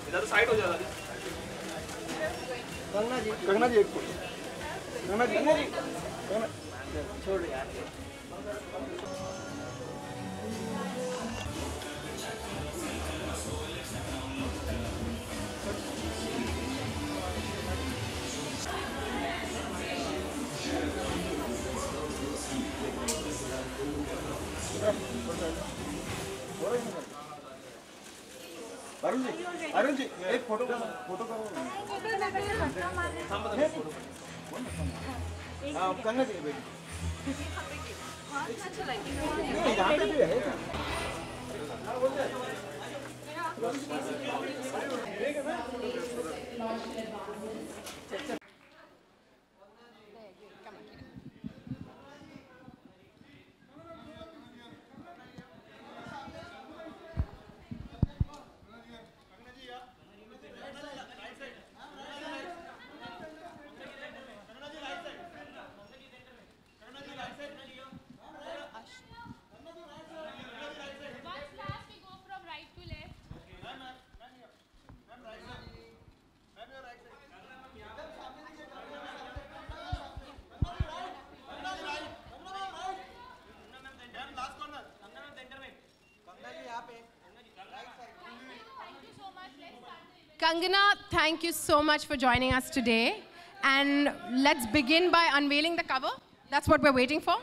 इधर साइड हो जाओ कंगना जी एक कंगना जी छोड़ यार अरुण जी एक फोटो करो हाँ करना चाहिए बेटी यहाँ पे भी है Kangana, thank you so much for joining us today. And let's begin by unveiling the cover. That's what we're waiting for.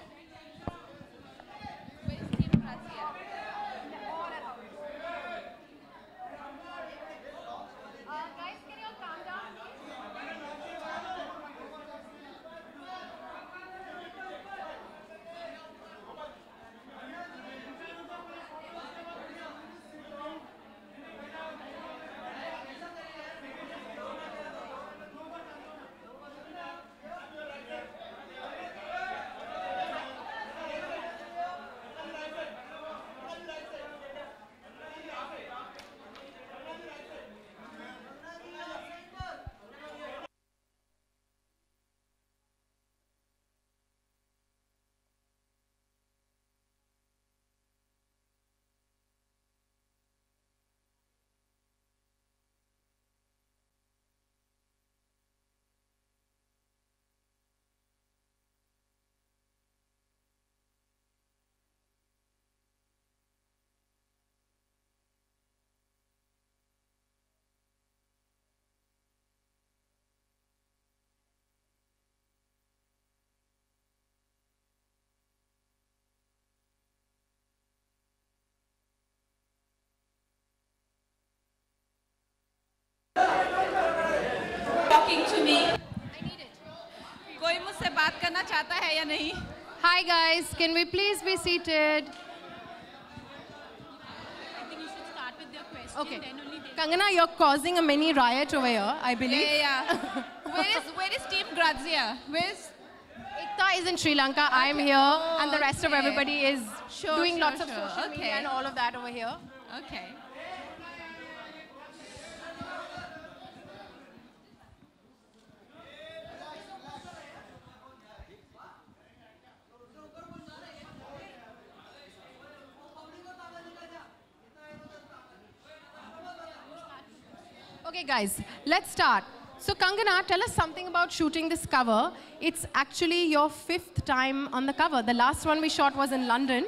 Hi guys, can we please be seated? I think you should start with your question. Okay. Then only Kangana, you're causing a mini riot over here, I believe. Yeah. Where is Team Grazia? Where's Ekta is in Sri Lanka, okay. I'm here, and the rest of everybody is doing lots of social media and all of that over here. Okay. Okay guys, let's start. So Kangana, tell us something about shooting this cover. It's actually your 5th time on the cover. The last one we shot was in London.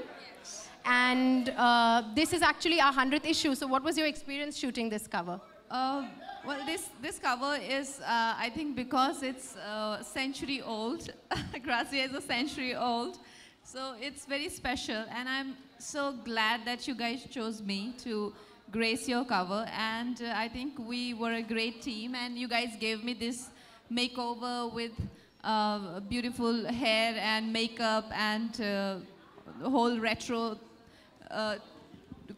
And this is actually our 100th issue. So what was your experience shooting this cover? Well, this cover is, I think, because it's a century old. Grazia is a century old. So it's very special. And I'm so glad that you guys chose me to grace your cover. And I think we were a great team. And you guys gave me this makeover with beautiful hair and makeup and the whole retro,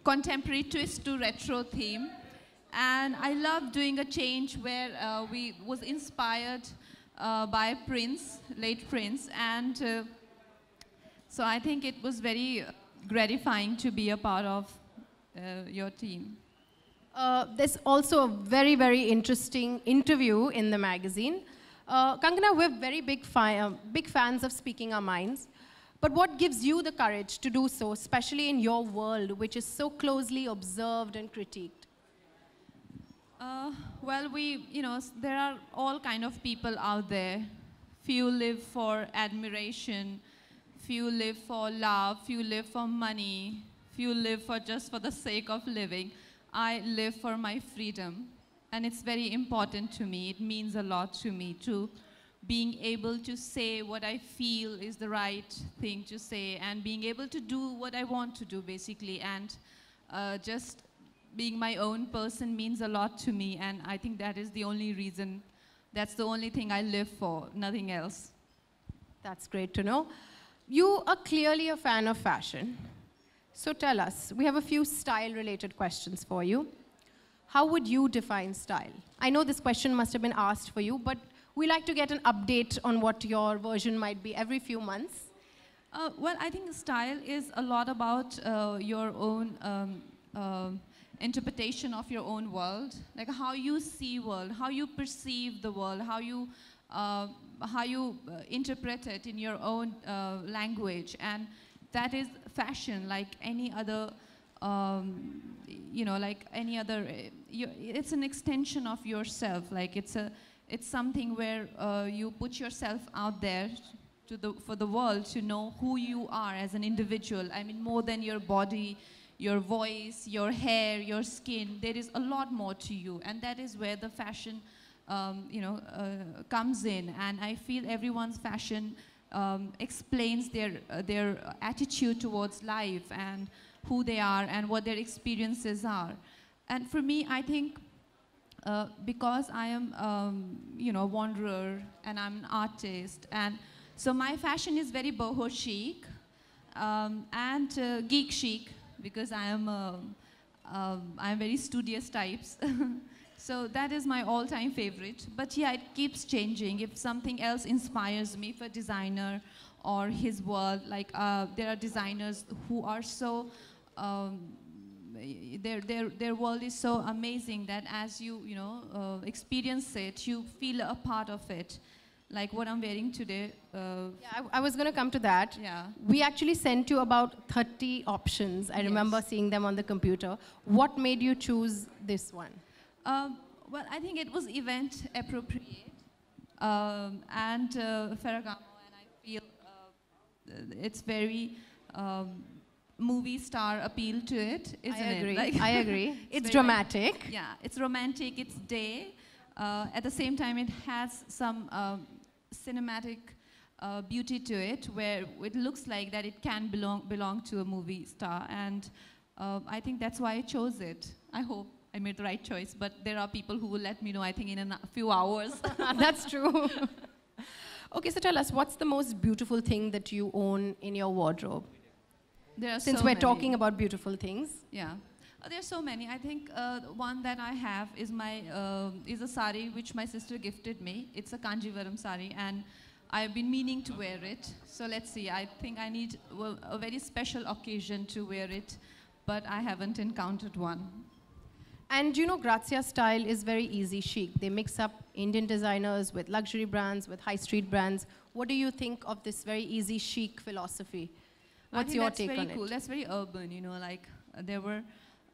contemporary twist to retro theme. And I love doing a change where we was inspired by Prince, late Prince, and So I think it was very gratifying to be a part of your team. There's also a very, very interesting interview in the magazine. Kangana, we're very big fans of speaking our minds. But what gives you the courage to do so, especially in your world, which is so closely observed and critiqued? Well, there are all kind of people out there. Few live for admiration, few live for love, few live for money, few live for just for the sake of living. I live for my freedom, and it's very important to me. It means a lot to me, to being able to say what I feel is the right thing to say, and being able to do what I want to do, basically, and just being my own person means a lot to me, and I think that is the only reason, that's the only thing I live for, nothing else. That's great to know. You are clearly a fan of fashion. So tell us, we have a few style-related questions for you. How would you define style? I know this question must have been asked for you, but we like to get an update on what your version might be every few months. Well, I think style is a lot about your own interpretation of your own world, like how you see world, how you perceive the world, how you interpret it in your own language, and that is fashion, like any other, like any other. It's an extension of yourself. Like it's something where you put yourself out there for the world to know who you are as an individual. I mean, more than your body, your voice, your hair, your skin. There is a lot more to you, and that is where the fashion, comes in. And I feel everyone's fashion explains their attitude towards life and who they are and what their experiences are. And for me, I think because I am, a wanderer and I'm an artist, and so my fashion is very boho chic and geek chic, because I'm very studious types. So that is my all-time favorite. But yeah, it keeps changing. If something else inspires me, for a designer or his world, like there are designers who are so, their world is so amazing that as you, experience it, you feel a part of it. Like what I'm wearing today. Yeah, I was going to come to that. Yeah. We actually sent you about 30 options. I remember seeing them on the computer. What made you choose this one? Well, I think it was event appropriate and Ferragamo, and I feel it's very movie star appeal to it, isn't it? Like, I agree. It's dramatic. Yeah, it's romantic, it's day. At the same time, it has some cinematic beauty to it, where it looks like that it can belong to a movie star, and I think that's why I chose it. I hope I made the right choice, but there are people who will let me know, I think, in a few hours. That's true. Okay, so tell us, what's the most beautiful thing that you own in your wardrobe? There are Since so we're many. talking about beautiful things. Yeah. There's so many. I think one that I have is is a sari which my sister gifted me. It's a Kanjivaram sari, and I've been meaning to wear it. So let's see. I think I need a very special occasion to wear it, but I haven't encountered one. And Grazia style is very easy chic. They mix up Indian designers with luxury brands, with high street brands. What do you think of this very easy chic philosophy? What's your take on it? That's very cool. That's very urban, like there were,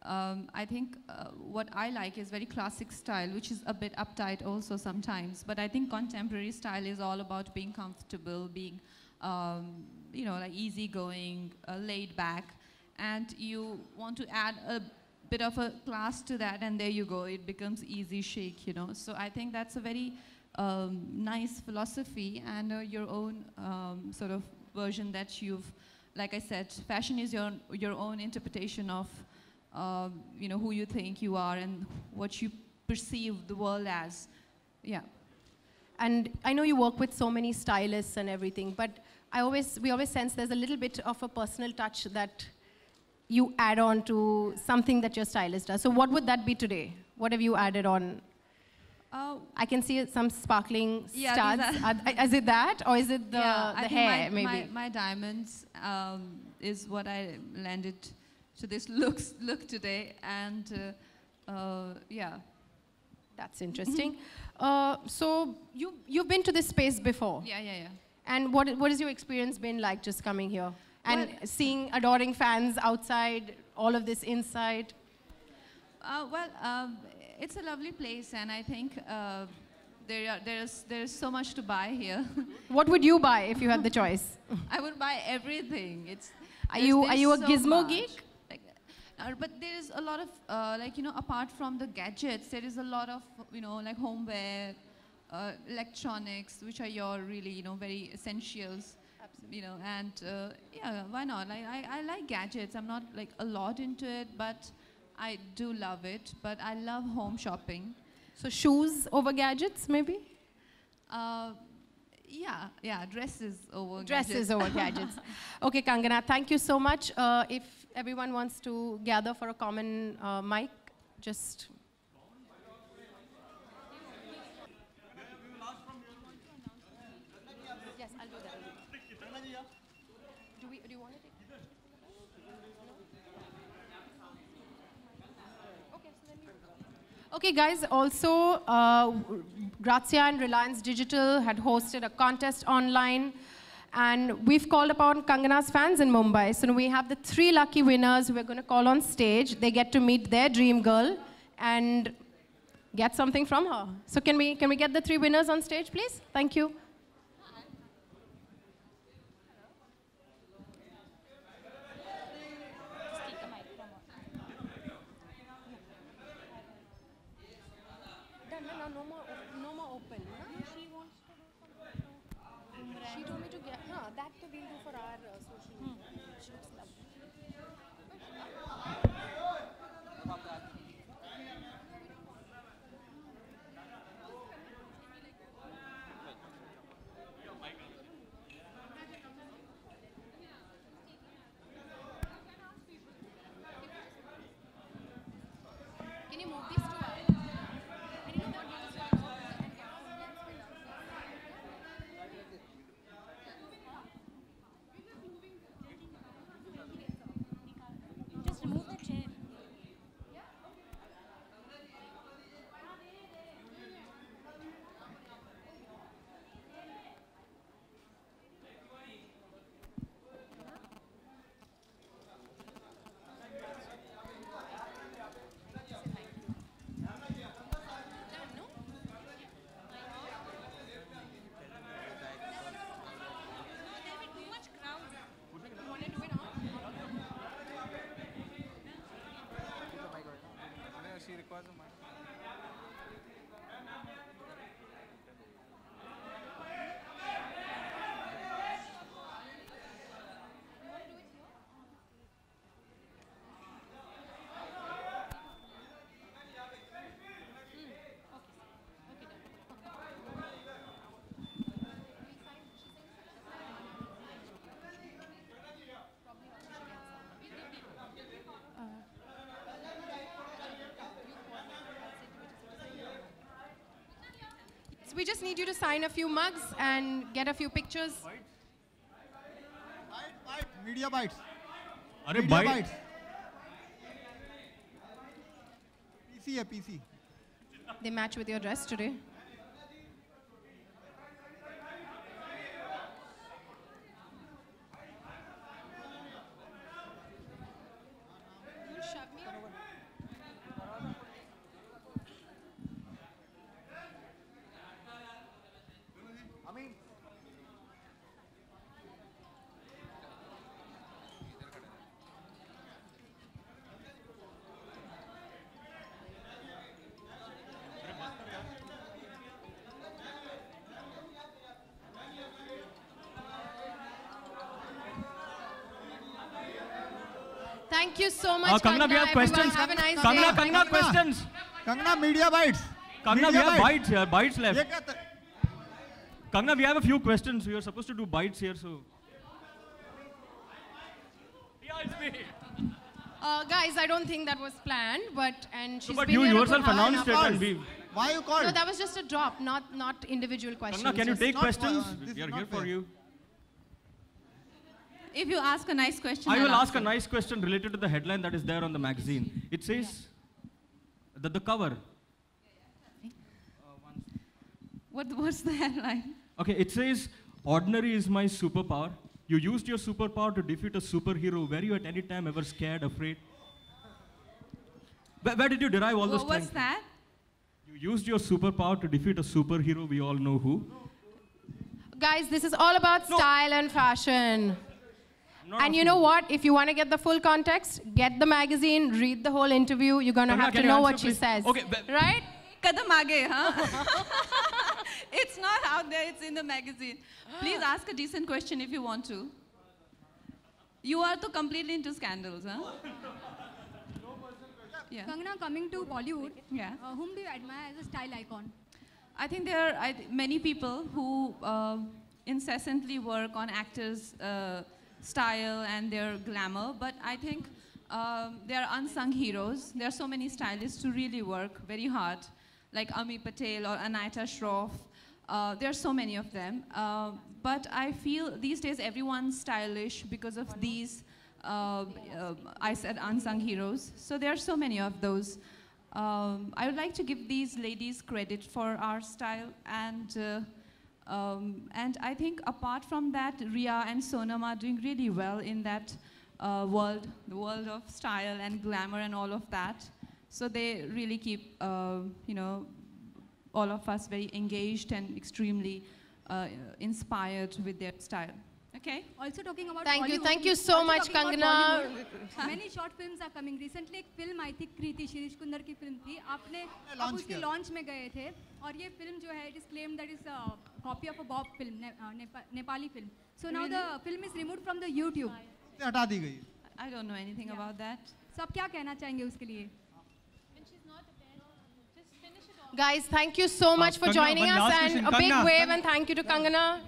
I think what I like is very classic style, which is a bit uptight also sometimes. But I think contemporary style is all about being comfortable, being, like easygoing, laid back. And you want to add a bit of a class to that, and there you go. It becomes easy chic, So I think that's a very nice philosophy, and your own sort of version that you've, like I said, fashion is your own interpretation of, who you think you are and what you perceive the world as. Yeah. And I know you work with so many stylists and everything, but we always sense there's a little bit of a personal touch that you add on to something that your stylist does. So what would that be today? What have you added on? I can see some sparkling Yeah, studs. Is it that, or is it the, I the think hair, maybe? my diamonds is what I landed to this look today, and yeah. That's interesting. So you've been to this space before? Yeah. And what has your experience been like just coming here? And seeing adoring fans outside, all of this inside? It's a lovely place, and I think there's so much to buy here. What would you buy if you had the choice? I would buy everything. Are you a so gizmo much. geek? But there is a lot of apart from the gadgets, there is a lot of like homeware, electronics, which are your really very essentials. Absolutely. And yeah, why not? I like gadgets. I'm not like a lot into it, but I do love it. But I love home shopping. So shoes over gadgets, maybe? Yeah, dresses over Dresses over gadgets. Okay, Kangana, thank you so much. If everyone wants to gather for a common mic, just... Yes, I'll do that. Do you want to take... Okay, guys, also, Grazia and Reliance Digital had hosted a contest online, and we've called upon Kangana's fans in Mumbai. So we have the 3 lucky winners who we're going to call on stage. They get to meet their dream girl and get something from her. So can we get the 3 winners on stage, please? Thank you. No more open. She wants to do something. She told me to get that we'll do for our social media. She looks lovely. Can you move these two out? And you know what? Just remove the chair. She requires a mic. We just need you to sign a few mugs and get a few pictures. Bite. Media bites. अरे Media bite. bites. PC है PC. They match with your dress today. Thank you so much, Kangana, we have questions. Have a nice day. Kangana, questions. Kangana, media bites. Kangana, we have bites here, bites ये left. क्या था? Kangana, we have a few questions. We are supposed to do bites here, so. Yeah, it's me. Guys, I don't think that was planned, but she's But been you here a yourself good half an announced it, hour. and Why you called? No, that was just a drop, not individual questions. Kangana, can you just- take not- questions? this We is are not here for fair. you. If you ask a nice question, I will I'll ask a answer. nice question related to the headline that is there on the magazine. It says that the cover. What's the headline? Okay, it says, ordinary is my superpower. You used your superpower to defeat a superhero. Were you at any time ever scared, afraid? Where did you derive all this What's strength? that? You used your superpower to defeat a superhero. We all know who. Guys, this is all about No. style and fashion. I'm not And you asking know what? If you want to get the full context, get the magazine, read the whole interview. You're going to Kangana, have to can you know answer, what she please? says. Okay, right? Kadam aage, huh? It's not out there, it's in the magazine. Please ask a decent question if you want to. You are too completely into scandals, huh? Yeah. Kangana, coming to Bollywood, Yeah. whom do you admire as a style icon? I think there are many people who incessantly work on actors' style and their glamour, but I think they are unsung heroes. There are so many stylists who really work very hard, like Ami Patel or Anita Shroff. There are so many of them. But I feel these days everyone's stylish because of these, I said unsung heroes. So there are so many of those. I would like to give these ladies credit for our style, and I think apart from that, Ria and Sonam are doing really well in that world, the world of style and glamour and all of that. So they really keep, you know, all of us very engaged and extremely inspired with their style. Okay? Also talking about Thank you. Bollywood, Thank you so also much, talking about Kangana. Bollywood, Many short films are coming. Recently एक film आई थी कृति शिरीष कुंदर की film थी. आपने आप launch उसकी किया. Launch में गए थे और ये फिल्म जो है it is claimed that is a copy of a Bob film, Nepali film. So now the film is removed from the YouTube. से हटा दी गई. I don't know anything about that. So आप क्या कहना चाहेंगे उसके लिए? Guys, thank you so much for Kangana, joining one us, last and question. a big Kangana. wave and thank you to Kangana.